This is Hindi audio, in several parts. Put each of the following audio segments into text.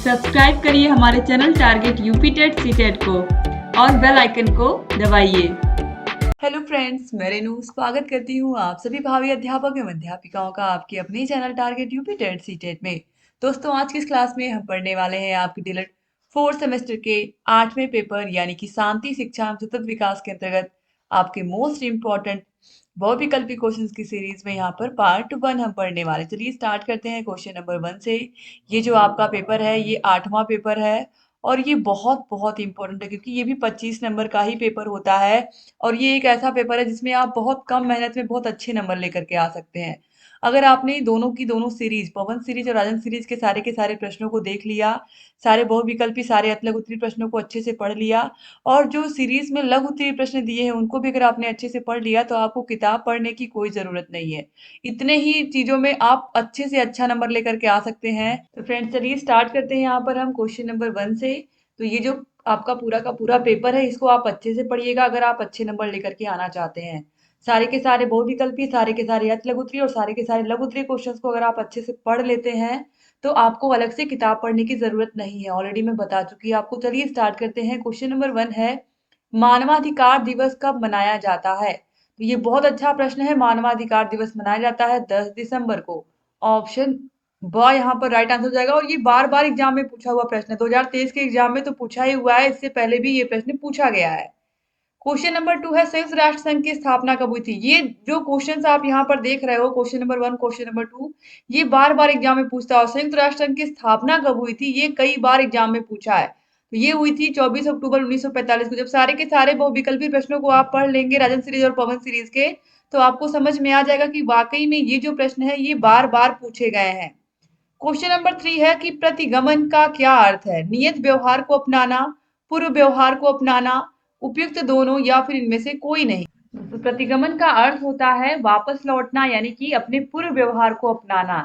सब्सक्राइब करिए हमारे channel target UP TET CTET को और बेल आइकन को दबाइए। हेलो फ्रेंड्स, मैं रेनू स्वागत करती हूँ आप सभी भावी अध्यापक एवं अध्यापिकाओं का आपके अपने channel target UP TET CTET में। दोस्तों, आज की इस क्लास में हम पढ़ने वाले हैं आपके डिलट 4th सेमेस्टर के 8वें पेपर यानी कि शांति शिक्षा एवं सतत विकास के अंतर्गत आपके मोस्ट इम्पोर्टेंट बहुविकल्पी क्वेश्चंस की सीरीज में यहाँ पर पार्ट 1 हम पढ़ने वाले। चलिए स्टार्ट करते हैं क्वेश्चन नंबर 1 से। ये जो आपका पेपर है ये 8वां पेपर है और ये बहुत बहुत इंपॉर्टेंट है क्योंकि ये भी 25 नंबर का ही पेपर होता है और ये एक ऐसा पेपर है जिसमें आप बहुत कम मेहनत में बहुत अच्छे नंबर लेकर के आ सकते हैं। अगर आपने दोनों की दोनों सीरीज पवन सीरीज और राजन सीरीज के सारे प्रश्नों को देख लिया, सारे बहुविकल्पी सारे अतलग उत्तरी प्रश्नों को अच्छे से पढ़ लिया और जो सीरीज में लघु उत्तरी प्रश्न दिए हैं उनको भी अगर आपने अच्छे से पढ़ लिया तो आपको किताब पढ़ने की कोई जरूरत नहीं है। इतने ही चीजों में आप अच्छे से अच्छा नंबर लेकर के आ सकते हैं। तो फ्रेंड्स, चलिए स्टार्ट करते हैं यहाँ पर हम क्वेश्चन नंबर 1 से। तो ये जो आपका पूरा का पूरा पेपर है इसको आप अच्छे से पढ़िएगा अगर आप अच्छे नंबर लेकर के आना चाहते हैं। सारे के सारे बहुविकल्पी सारे के सारे अति लघु उत्तरी और सारे के सारे लघु उत्तरी क्वेश्चंस को अगर आप अच्छे से पढ़ लेते हैं तो आपको अलग से किताब पढ़ने की जरूरत नहीं है। ऑलरेडी मैं बता चुकी हूँ आपको। चलिए स्टार्ट करते हैं। क्वेश्चन नंबर 1 है, मानवाधिकार दिवस कब मनाया जाता है? तो ये बहुत अच्छा प्रश्न है। मानवाधिकार दिवस मनाया जाता है 10 दिसंबर को। ऑप्शन ब यहाँ पर राइट आंसर हो जाएगा और ये बार बार एग्जाम में पूछा हुआ प्रश्न है। 2023 के एग्जाम में तो पूछा ही हुआ है, इससे पहले भी ये प्रश्न पूछा गया है। क्वेश्चन नंबर 2 है, संयुक्त राष्ट्र संघ की स्थापना कब हुई थी? ये जो क्वेश्चंस आप यहाँ पर देख रहे हो, क्वेश्चन नंबर 1 क्वेश्चन नंबर 2, ये बार बार एग्जाम में पूछता है। संयुक्त राष्ट्र संघ की स्थापना कब हुई थी ये कई बार एग्जाम में पूछा है। तो ये हुई थी 24 अक्टूबर 1945 को। जब सारे के सारे बहुविकल्पी प्रश्नों को आप पढ़ लेंगे राजन सीरीज और पवन सीरीज के, तो आपको समझ में आ जाएगा कि वाकई में ये जो प्रश्न है ये बार बार पूछे गए हैं। क्वेश्चन नंबर 3 है कि प्रतिगमन का क्या अर्थ है? नियत व्यवहार को अपनाना, पूर्व व्यवहार को अपनाना, उपयुक्त दोनों या फिर इनमें से कोई नहीं। तो प्रतिगमन का अर्थ होता है वापस लौटना यानी कि अपने पूर्व व्यवहार को अपनाना।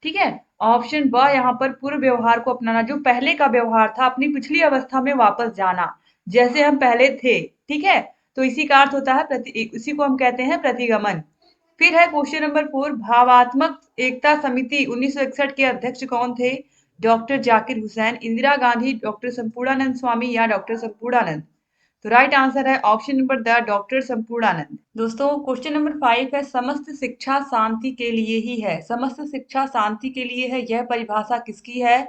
ठीक है। ऑप्शन ब यहाँ पर पूर्व व्यवहार को अपनाना, जो पहले का व्यवहार था अपनी पिछली अवस्था में वापस जाना, जैसे हम पहले थे। ठीक है। तो इसी का अर्थ होता है इसी को हम कहते हैं प्रतिगमन। फिर है क्वेश्चन नंबर 4, भावात्मक एकता समिति 1961 के अध्यक्ष कौन थे? डॉक्टर जाकिर हुसैन, इंदिरा गांधी, डॉक्टर संपूर्णानंद स्वामी या डॉक्टर संपूर्णानंद। तो राइट आंसर है option number the doctor Sampurnanand. दोस्तों, क्वेश्चन नंबर 5 है, समस्त शिक्षा शांति के लिए ही है। समस्त शिक्षा शांति के लिए है, यह परिभाषा किसकी है?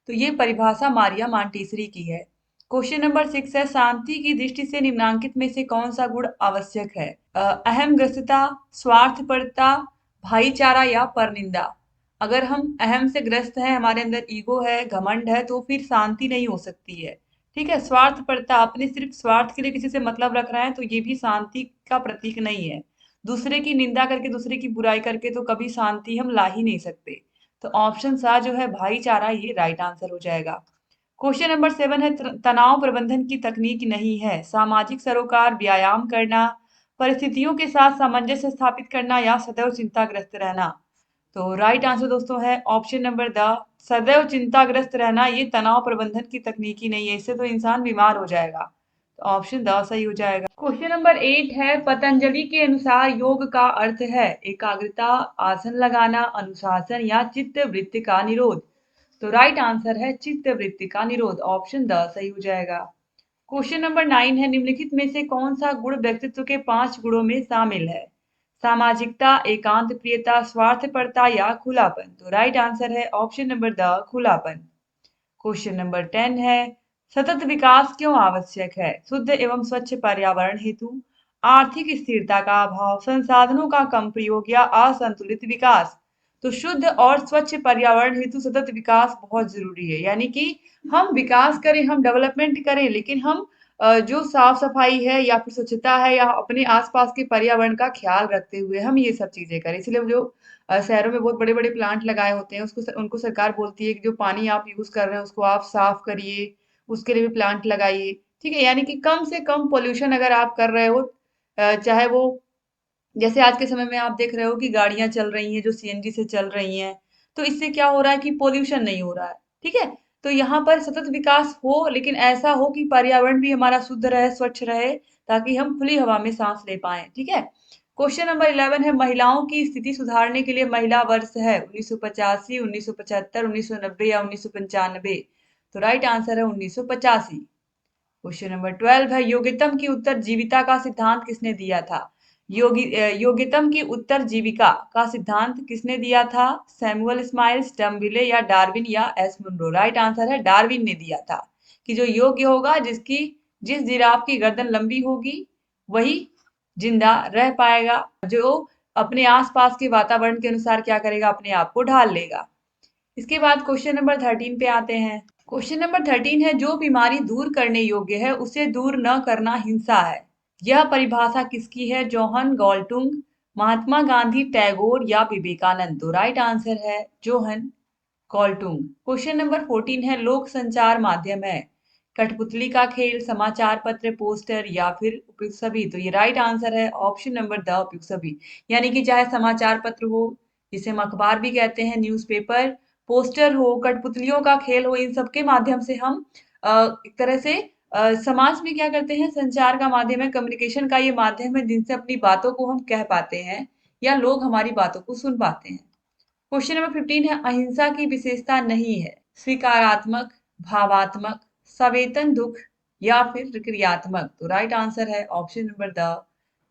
तो ये परिभाषा मारिया मांटेसरी की है। क्वेश्चन नंबर 6 है, शांति की दृष्टि से निम्नांकित में से कौन सा गुण आवश्यक है? अहमग्रस्तता, स्वार्थपरता, भाईचारा या परनिंदा। अगर हम अहम से ग्रस्त हैं, हमारे अंदर ईगो है, घमंड है, तो फिर शांति नहीं हो सकती है। ठीक है। स्वार्थपरता, अपने सिर्फ स्वार्थ के लिए किसी से मतलब रख रहे हैं तो ये भी शांति का प्रतीक नहीं है। दूसरे की निंदा करके दूसरे की बुराई करके तो कभी शांति हम ला ही नहीं सकते। तो ऑप्शन सा जो है भाईचारा, ये राइट आंसर हो जाएगा। क्वेश्चन नंबर 7 है, तनाव प्रबंधन की तकनीक नहीं है। सामाजिक सरोकार, व्यायाम करना, परिस्थितियों के साथ सामंजस्य स्थापित करना या सदैव चिंताग्रस्त रहना। तो राइट आंसर दोस्तों है ऑप्शन नंबर द सदैव चिंताग्रस्त रहना। ये तनाव प्रबंधन की तकनीक ही नहीं है, इससे तो इंसान बीमार हो जाएगा। तो ऑप्शन द सही हो जाएगा। क्वेश्चन नंबर 8 है, पतंजलि के अनुसार योग का अर्थ है एकाग्रता, आसन लगाना, अनुशासन या चित्त वृत्ति का निरोध। तो राइट आंसर है चित्त वृत्ति का निरोध। ऑप्शन द सही हो जाएगा। क्वेश्चन नंबर 9 है, निम्नलिखित में से कौन सा गुण व्यक्तित्व के 5 गुणों में शामिल है? सामाजिकता, एकांत प्रियता, स्वार्थपरता या खुलापन। तो राइट आंसर है ऑप्शन नंबर द खुलापन। क्वेश्चन नंबर 10 है, सतत विकास क्यों आवश्यक है? शुद्ध एवं स्वच्छ पर्यावरण हेतु, आर्थिक स्थिरता का अभाव, संसाधनों का कम प्रयोग या असंतुलित विकास। तो शुद्ध और स्वच्छ पर्यावरण हेतु सतत विकास बहुत जरूरी है। यानी कि हम विकास करें, हम डेवलपमेंट करें, लेकिन हम जो साफ सफाई है या फिर स्वच्छता है या अपने आसपास के पर्यावरण का ख्याल रखते हुए हम ये सब चीजें करें। इसलिए जो शहरों में बहुत बड़े बड़े प्लांट लगाए होते हैं उसको उनको सरकार बोलती है कि जो पानी आप यूज कर रहे हैं उसको आप साफ करिए, उसके लिए भी प्लांट लगाइए। ठीक है। यानी कि कम से कम पोल्यूशन अगर आप कर रहे हो, चाहे वो जैसे आज के समय में आप देख रहे हो कि गाड़ियां चल रही हैं जो सीएनजी से चल रही हैं, तो इससे क्या हो रहा है कि पोल्यूशन नहीं हो रहा है। ठीक है। तो यहाँ पर सतत विकास हो, लेकिन ऐसा हो कि पर्यावरण भी हमारा शुद्ध रहे, स्वच्छ रहे, ताकि हम खुली हवा में सांस ले पाए। ठीक है। क्वेश्चन नंबर 11 है, महिलाओं की स्थिति सुधारने के लिए महिला वर्ष है 1985, 1975, 1990 या 1995। तो राइट आंसर है 1985। क्वेश्चन नंबर 12 है योग्यतम की उत्तरजीविता का सिद्धांत किसने दिया था? योग्यतम की उत्तरजीविका का सिद्धांत किसने दिया था? सैमुअल स्माइल्स, डम्बिले या डार्विन या एस मुनरो? राइट आंसर है डार्विन ने दिया था कि जो योग्य होगा, जिस जिराफ की गर्दन लंबी होगी वही जिंदा रह पाएगा, जो अपने आसपास के वातावरण के अनुसार क्या करेगा, अपने आप को ढाल लेगा। इसके बाद क्वेश्चन नंबर 13 पे आते हैं। क्वेश्चन नंबर 13 है जो बीमारी दूर करने योग्य है उसे दूर न करना हिंसा है। यह परिभाषा किसकी है? जोहन गॉल्टुंग, महात्मा गांधी, टैगोर या विवेकानंद? तो राइट आंसर है जोहन गॉल्टुंग। क्वेश्चन नंबर 14 है लोक संचार माध्यम है कठपुतली का खेल, समाचार पत्र, पोस्टर या फिर उपयुक्त सभी? तो ये राइट आंसर है ऑप्शन नंबर द उपयुक्त सभी। यानी कि चाहे समाचार पत्र हो, जिसे हम अखबार भी कहते हैं, न्यूज़पेपर, पोस्टर हो, कठपुतलियों का खेल हो, इन सब के माध्यम से हम एक तरह से समाज में क्या करते हैं, संचार का माध्यम है, कम्युनिकेशन का ये माध्यम है जिनसे अपनी बातों को हम कह पाते हैं या लोग हमारी बातों को सुन पाते हैं। क्वेश्चन नंबर 15 है अहिंसा की विशेषता नहीं है स्वीकारात्मक, भावात्मक, सवेतन दुख या फिर क्रियात्मक? तो राइट आंसर है ऑप्शन नंबर द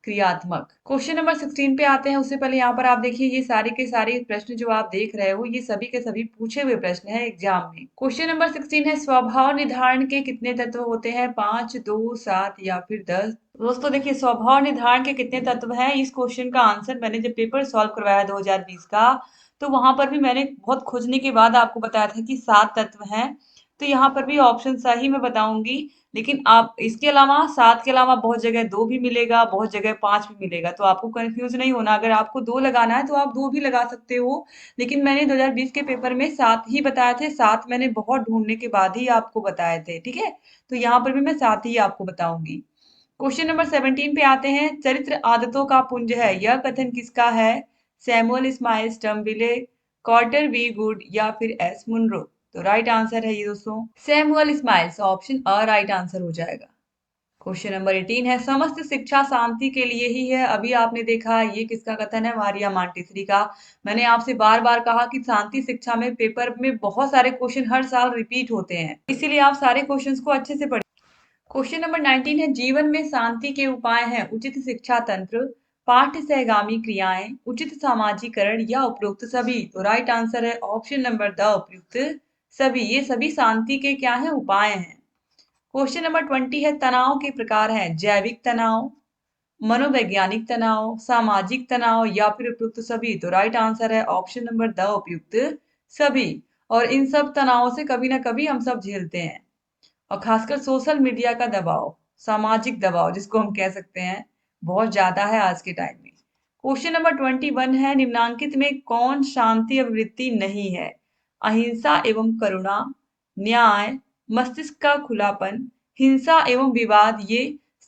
क्रियात्मक। क्वेश्चन नंबर 16 पे आते हैं। उससे पहले यहाँ पर आप देखिए ये सारे के सारे प्रश्न जो आप देख रहे हो ये सभी के सभी पूछे हुए प्रश्न है एग्जाम में। क्वेश्चन नंबर 16 है स्वभाव निर्धारण के कितने तत्व होते हैं? 5, 2, 7 या फिर 10? दोस्तों देखिए स्वभाव निर्धारण के कितने तत्व हैं, इस क्वेश्चन का आंसर मैंने जब पेपर सॉल्व करवाया 2020 का, तो वहां पर भी मैंने बहुत खोजने के बाद आपको बताया था कि 7 तत्व हैं। तो यहाँ पर भी ऑप्शन सही मैं बताऊंगी, लेकिन आप इसके अलावा 7 के अलावा बहुत जगह 2 भी मिलेगा, बहुत जगह 5 भी मिलेगा, तो आपको कंफ्यूज नहीं होना। अगर आपको 2 लगाना है तो आप 2 भी लगा सकते हो, लेकिन मैंने 2020 के पेपर में 7 ही बताए थे। 7 मैंने बहुत ढूंढने के बाद ही आपको बताए थे, ठीक है। तो यहाँ पर भी मैं 7 ही आपको बताऊंगी। क्वेश्चन नंबर 17 पे आते हैं। चरित्र आदतों का पुंज है, यह कथन किसका है? सैमुअल स्माइल्स, टम्बिले, कॉर्टर वी गुड या फिर एस मुनरो? तो राइट आंसर है ये दोस्तों सैमुअल स्माइल्स, ऑप्शन अ राइट आंसर हो जाएगा। क्वेश्चन नंबर 18 है समस्त शिक्षा शांति के लिए ही है। अभी आपने देखा ये किसका कथन है? मारिया मॉन्टेसरी का। मैंने आपसे बार बार कहा कि शांति शिक्षा में पेपर में बहुत सारे क्वेश्चन हर साल रिपीट होते हैं, इसीलिए आप सारे क्वेश्चंस को अच्छे से पढ़िए। क्वेश्चन नंबर 19 है जीवन में शांति के उपाय हैं उचित शिक्षा तंत्र, पाठ्य सहगामी क्रियाएं, उचित सामाजिकरण या उपयुक्त सभी? तो राइट आंसर है ऑप्शन नंबर द उपयुक्त सभी। ये सभी शांति के क्या है? उपाय हैं। क्वेश्चन नंबर 20 है तनाव के प्रकार हैं जैविक तनाव, मनोवैज्ञानिक तनाव, सामाजिक तनाव या फिर उपयुक्त सभी? तो राइट आंसर है ऑप्शन नंबर द उपयुक्त सभी। और इन सब तनावों से कभी ना कभी हम सब झेलते हैं, और खासकर सोशल मीडिया का दबाव, सामाजिक दबाव जिसको हम कह सकते हैं, बहुत ज्यादा है आज के टाइम में। क्वेश्चन नंबर 21 है निम्नांकित में कौन शांति अभिवृत्ति नहीं है? अहिंसा एवं करुणा, न्याय, मस्तिष्क का खुलापन, हिंसा एवं विवाद ये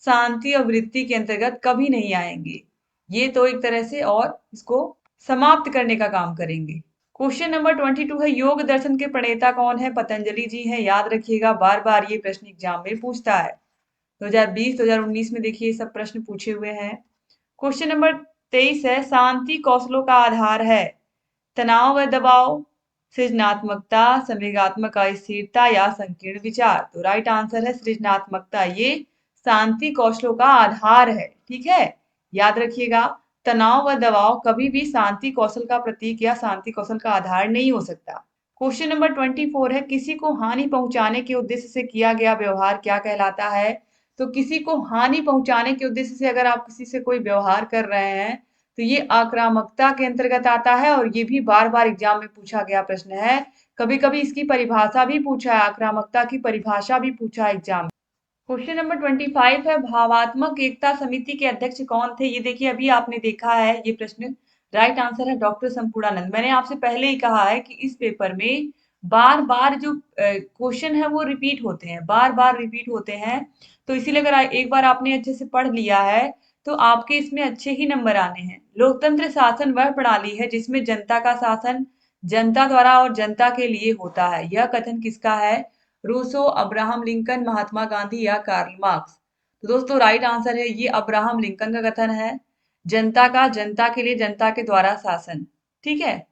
शांति अभिवृत्ति के अंतर्गत कभी नहीं आएंगे। ये तो एक तरह से और इसको समाप्त करने का काम करेंगे। क्वेश्चन नंबर 22 है योग दर्शन के प्रणेता कौन है? पतंजलि जी हैं। याद रखिएगा बार बार ये प्रश्न एग्जाम में पूछता है। 2020 2019 में देखिए सब प्रश्न पूछे हुए हैं। क्वेश्चन नंबर 23 है शांति कौशलों का आधार है तनाव व दबाव, सृजनात्मकता, संवेगात्मक अस्थिरता या संकीर्ण विचार? तो राइट आंसर है सृजनात्मकता, ये शांति कौशलों का आधार है, ठीक है। याद रखिएगा तनाव व दबाव कभी भी शांति कौशल का प्रतीक या शांति कौशल का आधार नहीं हो सकता। क्वेश्चन नंबर 24 है किसी को हानि पहुंचाने के उद्देश्य से किया गया व्यवहार क्या कहलाता है? तो किसी को हानि पहुंचाने के उद्देश्य से अगर आप किसी से कोई व्यवहार कर रहे हैं तो ये आक्रामकता के अंतर्गत आता है, और ये भी बार बार एग्जाम में पूछा गया प्रश्न है। कभी कभी इसकी परिभाषा भी पूछा है, आक्रामकता की परिभाषा भी पूछा है एग्जाम में। क्वेश्चन नंबर 25 है भावात्मक एकता समिति के अध्यक्ष कौन थे? ये देखिए अभी आपने देखा है ये प्रश्न। राइट आंसर है डॉक्टर संपूर्णानंद। मैंने आपसे पहले ही कहा है कि इस पेपर में बार बार जो क्वेश्चन है वो रिपीट होते हैं, बार बार रिपीट होते हैं। तो इसीलिए अगर एक बार आपने अच्छे से पढ़ लिया है तो आपके इसमें अच्छे ही नंबर आने हैं। लोकतंत्र शासन वह प्रणाली है जिसमें जनता का शासन जनता द्वारा और जनता के लिए होता है। यह कथन किसका है? Rousseau, Abraham Lincoln, Mahatma Gandhi या कार्ल मार्क्स? तो दोस्तों राइट आंसर है ये अब्राहम लिंकन का कथन है। जनता का, जनता के लिए, जनता के द्वारा शासन, ठीक है,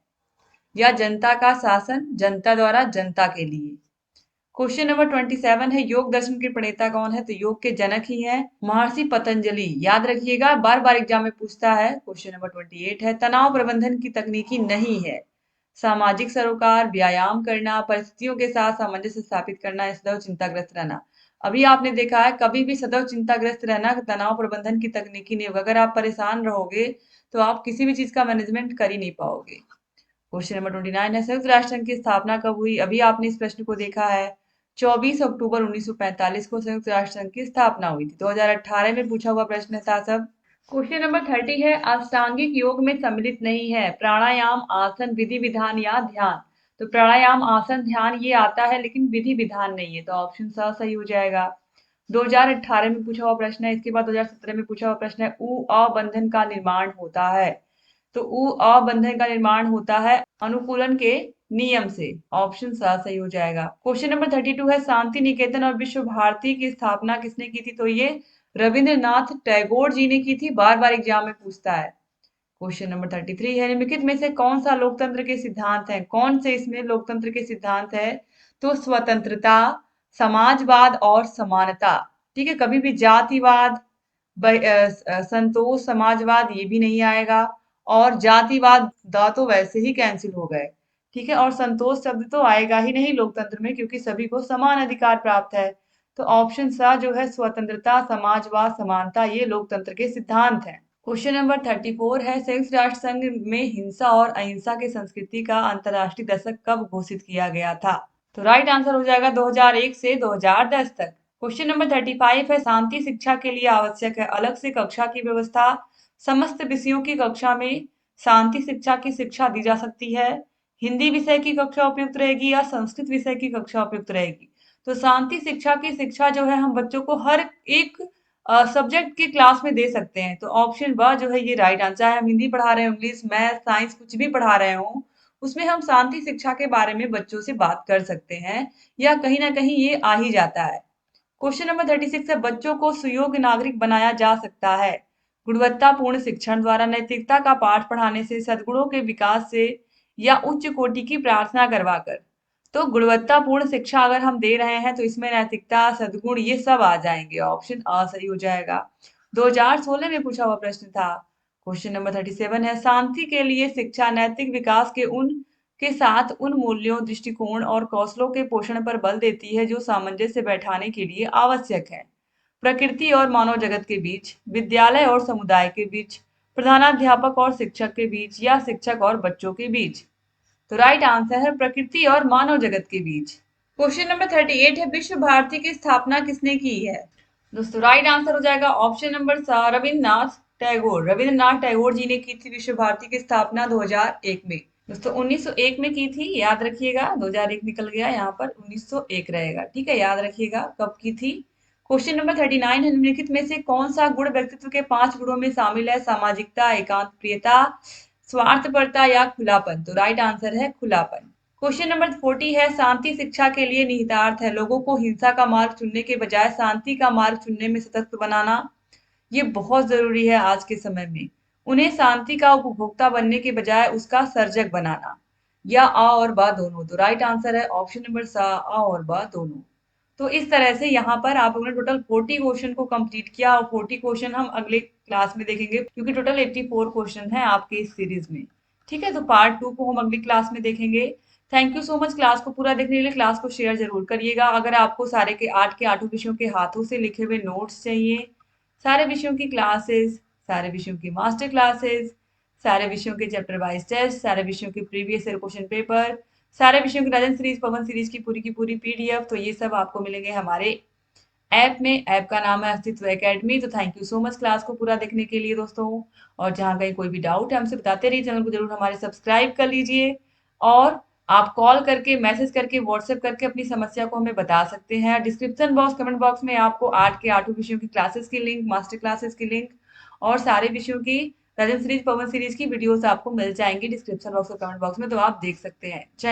या जनता का शासन जनता द्वारा जनता के लिए। क्वेश्चन नंबर 27 है, योग दर्शन के प्रणेता कौन है? तो योग के जनक ही हैं महर्षि पतंजलि। याद रखिएगा, बार बार एग्जाम में पूछता है। क्वेश्चन नंबर 28 है, तनाव प्रबंधन की तकनीकी नहीं है सामाजिक सरोकार, व्यायाम करना, परिस्थितियों के साथ सामंजस्य स्थापित करना या सदैव चिंताग्रस्त रहना। अभी आपने देखा है, कभी भी सदैव चिंताग्रस्त रहना तनाव प्रबंधन की तकनीकी नहीं होगा। अगर आप परेशान रहोगे तो आप किसी भी चीज का मैनेजमेंट कर ही नहीं पाओगे। क्वेश्चन नंबर 29 है, संयुक्त राष्ट्र संघ की स्थापना कब हुई? अभी आपने इस प्रश्न को देखा है, 24 अक्टूबर 1945 को संयुक्त राष्ट्र संघ की स्थापना हुई थी। 2018 में पूछा हुआ प्रश्न था सब। क्वेश्चन नंबर 30 है, अष्टांगिक योग में सम्मिलित नहीं है प्राणायाम, आसन, विधि विधान या ध्यान। तो प्राणायाम, आसन, ध्यान ये आता है, लेकिन विधि विधान नहीं है, तो ऑप्शन सा सही हो जाएगा। 2018 में पूछा हुआ प्रश्न है। इसके बाद 2017 में पूछा हुआ प्रश्न है, उ अबंधन का निर्माण होता है। तो उ अबंधन का निर्माण होता है अनुकूलन के नियम से। ऑप्शन सा सही हो जाएगा। क्वेश्चन नंबर 32 है, शांति निकेतन और विश्व भारती की स्थापना किसने की थी? तो ये रविंद्रनाथ टैगोर जी ने की थी। बार बार एग्जाम में पूछता है। क्वेश्चन नंबर 33 है, निम्नलिखित में से कौन सा लोकतंत्र के सिद्धांत है? कौन से इसमें लोकतंत्र के सिद्धांत है? तो स्वतंत्रता, समाजवाद और समानता। ठीक है, कभी भी जातिवाद, संतोष, समाजवाद ये भी नहीं आएगा, और जातिवाद दा तो वैसे ही कैंसिल हो गए। ठीक है, और संतोष शब्द तो आएगा ही नहीं लोकतंत्र में, क्योंकि सभी को समान अधिकार प्राप्त है। तो ऑप्शन सा जो है स्वतंत्रता, समाजवाद, समानता, ये लोकतंत्र के सिद्धांत हैं। क्वेश्चन नंबर 34 है, संयुक्त राष्ट्र संघ में हिंसा और अहिंसा की संस्कृति का अंतर्राष्ट्रीय दशक कब घोषित किया गया था? तो राइट आंसर हो जाएगा 2001 से 2010 तक। क्वेश्चन नंबर 35 है, शांति शिक्षा के लिए आवश्यक है अलग से कक्षा की व्यवस्था, समस्त विषयों की कक्षा में शांति शिक्षा की शिक्षा दी जा सकती है, हिंदी विषय की कक्षा उपयुक्त रहेगी या संस्कृत विषय की कक्षा उपयुक्त रहेगी? तो शांति शिक्षा की शिक्षा जो है हम बच्चों को हर एक सब्जेक्ट की क्लास में दे सकते हैं। तो ऑप्शन ब जो है ये राइट आंसर, चाहे हम हिंदी पढ़ा रहे हो, इंग्लिश, मैथ, साइंस कुछ भी पढ़ा रहे हो, उसमें हम शांति शिक्षा के बारे में बच्चों से बात कर सकते हैं, या कहीं ना कहीं ये आ ही जाता है। क्वेश्चन नंबर 36 है, बच्चों को सुयोग्य नागरिक बनाया जा सकता है गुणवत्तापूर्ण शिक्षण द्वारा, नैतिकता का पाठ पढ़ाने से, सद्गुणों के विकास से, या उच्च कोटि की प्रार्थना करवाकर। तो गुणवत्तापूर्ण शिक्षा अगर हम दे रहे हैं तो इसमें नैतिकता, सद्गुण ये सब आ जाएंगे। ऑप्शन अ सही हो जाएगा। 2016 में पूछा हुआ प्रश्न था। क्वेश्चन नंबर 37 है, शांति के लिए शिक्षा नैतिक विकास के साथ उन मूल्यों, दृष्टिकोण और कौशलों के पोषण पर बल देती है जो सामंजस्य बैठाने के लिए आवश्यक है प्रकृति और मानव जगत के बीच, विद्यालय और समुदाय के बीच, प्रधानाध्यापक और शिक्षक के बीच, या शिक्षक और बच्चों के बीच। तो राइट आंसर है प्रकृति और मानव जगत के बीच। क्वेश्चन नंबर 38 है, विश्व भारती की स्थापना किसने की है? दोस्तों राइट आंसर हो जाएगा ऑप्शन नंबर सा, रविन्द्रनाथ टैगोर। रविन्द्रनाथ टैगोर जी ने की थी विश्व भारती की स्थापना 2001 में। दोस्तों 1901 में की थी, याद रखिएगा। 2001 निकल गया, यहाँ पर 1901 रहेगा। ठीक है, याद रखिएगा कब की थी। क्वेश्चन नंबर 39 है, निम्नलिखित में से कौन सा गुण व्यक्तित्व के 5 गुणों में शामिल है? सामाजिकता, एकांत प्रियता, स्वार्थपरता या खुलापन? तो राइट आंसर है खुलापन। क्वेश्चन नंबर 40 है, शांति शिक्षा के लिए निहितार्थ है लोगों को हिंसा का मार्ग चुनने के बजाय शांति का मार्ग चुनने में सतर्क बनाना। ये बहुत जरूरी है आज के समय में। उन्हें शांति का उपभोक्ता बनने के बजाय उसका सर्जक बनाना, या आ और बा दोनों? तो राइट आंसर है ऑप्शन नंबर सा, आ और बा दोनों। तो इस तरह से यहाँ पर आप लोगों ने टोटल 40 क्वेश्चन को कंप्लीट किया, और 40 क्वेश्चन हम अगले क्लास में देखेंगे, क्योंकि टोटल 84 क्वेश्चन है आपके इस सीरीज में। ठीक है, तो पार्ट 2 को हम अगली क्लास में देखेंगे। Thank you so much class को पूरा देखने के लिए। क्लास को शेयर जरूर करिएगा। अगर आपको सारे के 8 के 8 विषयों के हाथों से लिखे हुए नोट्स चाहिए, सारे विषयों की क्लासेस, सारे विषयों की मास्टर क्लासेस, सारे विषयों के चैप्टर वाइज टेस्ट, सारे विषयों के प्रीवियस ईयर क्वेश्चन पेपर, सारे विषयों की राजन सीरीज, पवन सीरीज की पूरी पीडीएफ, तो ये सब आपको मिलेंगे हमारे ऐप में। ऐप का नाम है अस्तित्व एकेडमी। तो thank you so much class को पूरा देखने के लिए दोस्तों। और जहाँ कहीं कोई भी डाउट है हमसे बताते रहिए। चैनल को जरूर हमारे सब्सक्राइब कर लीजिए, और आप कॉल करके, मैसेज करके, व्हाट्सएप करके अपनी समस्या को हमें बता सकते हैं। डिस्क्रिप्शन बॉक्स, कमेंट बॉक्स में आपको 8 के 8 विषयों की क्लासेस की लिंक, मास्टर क्लासेस की लिंक, और सारे विषयों की राजन सीरीज, पवन सीरीज की वीडियोस आपको मिल जाएंगी डिस्क्रिप्शन बॉक्स और कमेंट बॉक्स में, तो आप देख सकते हैं।